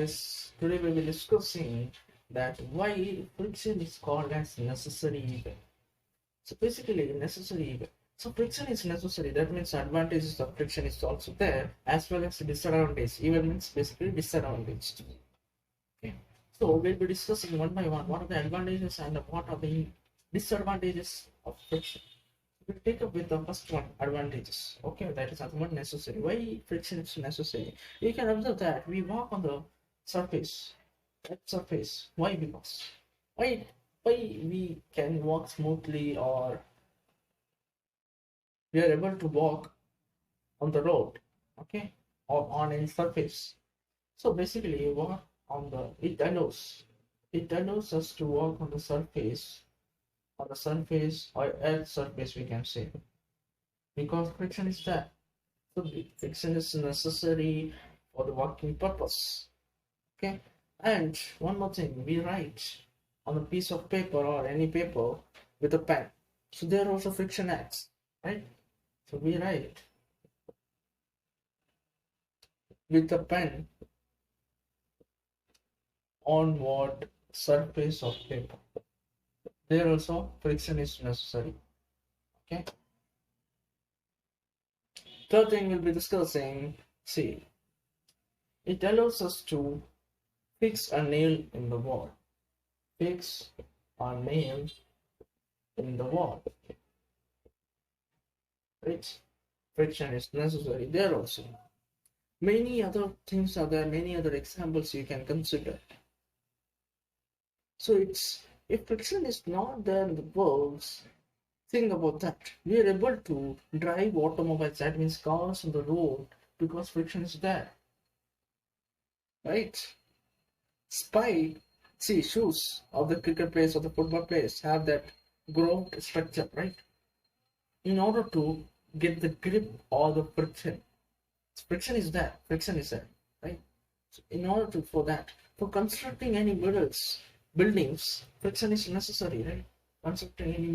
guys, today we will be discussing that why friction is called as necessary evil. So basically necessary evil. So friction is necessary, that means advantages of friction is also there as well as disadvantage. Evil means basically disadvantage. Okay. So we'll be discussing one by one what are the advantages and what are the disadvantages of friction. We'll take up with the first one, advantages. Okay, that is one necessary. Why friction is necessary? You can observe that we walk on the surface. That surface. Why? Because why we can walk smoothly, or we are able to walk on the road, okay, or on a surface. So basically, you walk on the it allows us to walk on the surface or earth surface, we can say, because friction is there. So friction is necessary for the working purpose. Okay. And one more thing, we write on a piece of paper or any paper with a pen. So there also friction acts, right? So we write with a pen on what surface of paper. There also friction is necessary. Okay. Third thing we'll be discussing, see, it allows us to fix a nail in the wall. Fix a nail in the wall. Right? Friction is necessary there also. Many other things are there, many other examples you can consider. So if friction is not there in the works, think about that. We are able to drive automobiles, that means cars on the road, because friction is there. Right? Shoes of the cricket players or the football players have that grooved structure, right? In order to get the grip or the friction. Friction is there, right? So in order to, for constructing any buildings, friction is necessary, right? Constructing any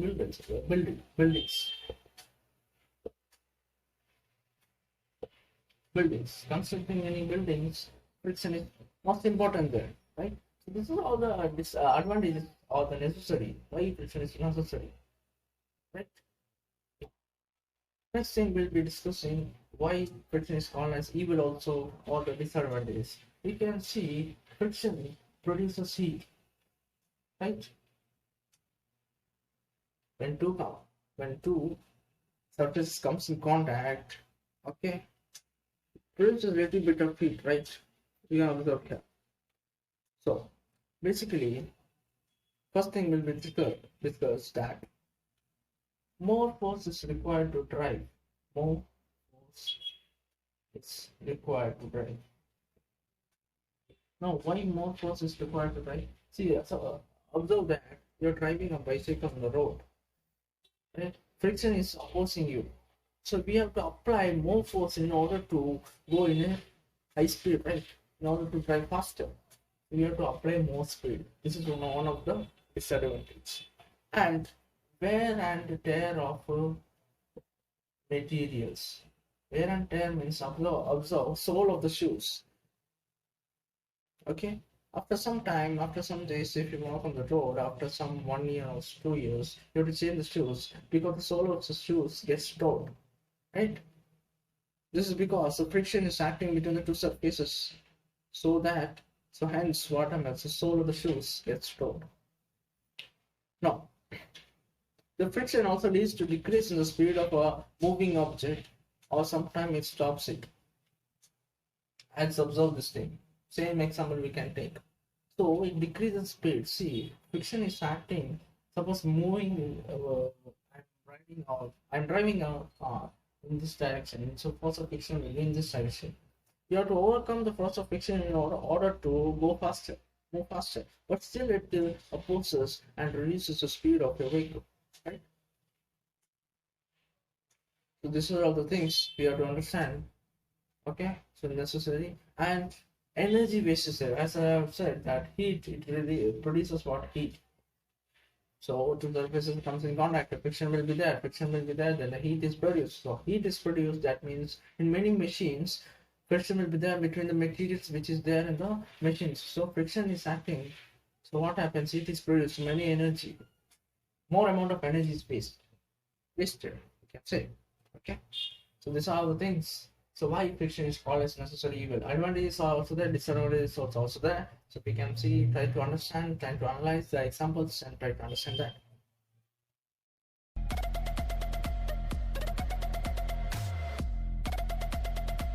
constructing any buildings, friction is most important there, right? So this is all the advantages or the necessary, why friction is necessary, right? Next thing we'll be discussing why friction is called as evil also, or the disadvantages. You can see friction produces heat, right? When two surfaces comes in contact, okay, produces a little bit of heat, right? You can observe here. So basically, first thing will be discussed that more force is required to drive. More force is required to drive. Now, why more force is required to drive? See, so observe that you're driving a bicycle on the road, right? Friction is opposing you. So we have to apply more force in order to go in a high speed, right? In order to drive faster, we have to apply more speed. This is one of the disadvantages. And wear and tear of materials. Wear and tear means observe sole of the shoes. Okay. After some time, after some days, if you walk on the road, after some 1 year or 2 years, you have to change the shoes because the sole of the shoes gets torn, right? This is because the friction is acting between the two surfaces, so hence what happens, the sole of the shoes gets torn. Now, the friction also leads to decrease in the speed of a moving object, or sometimes it stops it. Let's observe this thing. Same example we can take. So it decreases speed. See, friction is acting. Suppose moving, I'm driving a car in this direction. So force of friction will be in this direction. You have to overcome the force of friction in order to go faster, move faster. But still it opposes and reduces the speed of your vehicle. Right? So these are all the things we have to understand. Okay, so necessary. And energy waste is there. As I have said, that heat, it really produces what? Heat. So two surfaces comes in contact, friction will be there, then the heat is produced. So heat is produced, that means in many machines friction will be there between the materials which is there in the machines. So friction is acting. So what happens? It is produced many energy, more amount of energy is wasted. You can say, okay. So these are the things. So why friction is called as necessary evil? Advantages are also there, disadvantages are also there. So we can see, try to understand, try to analyze the examples and try to understand that.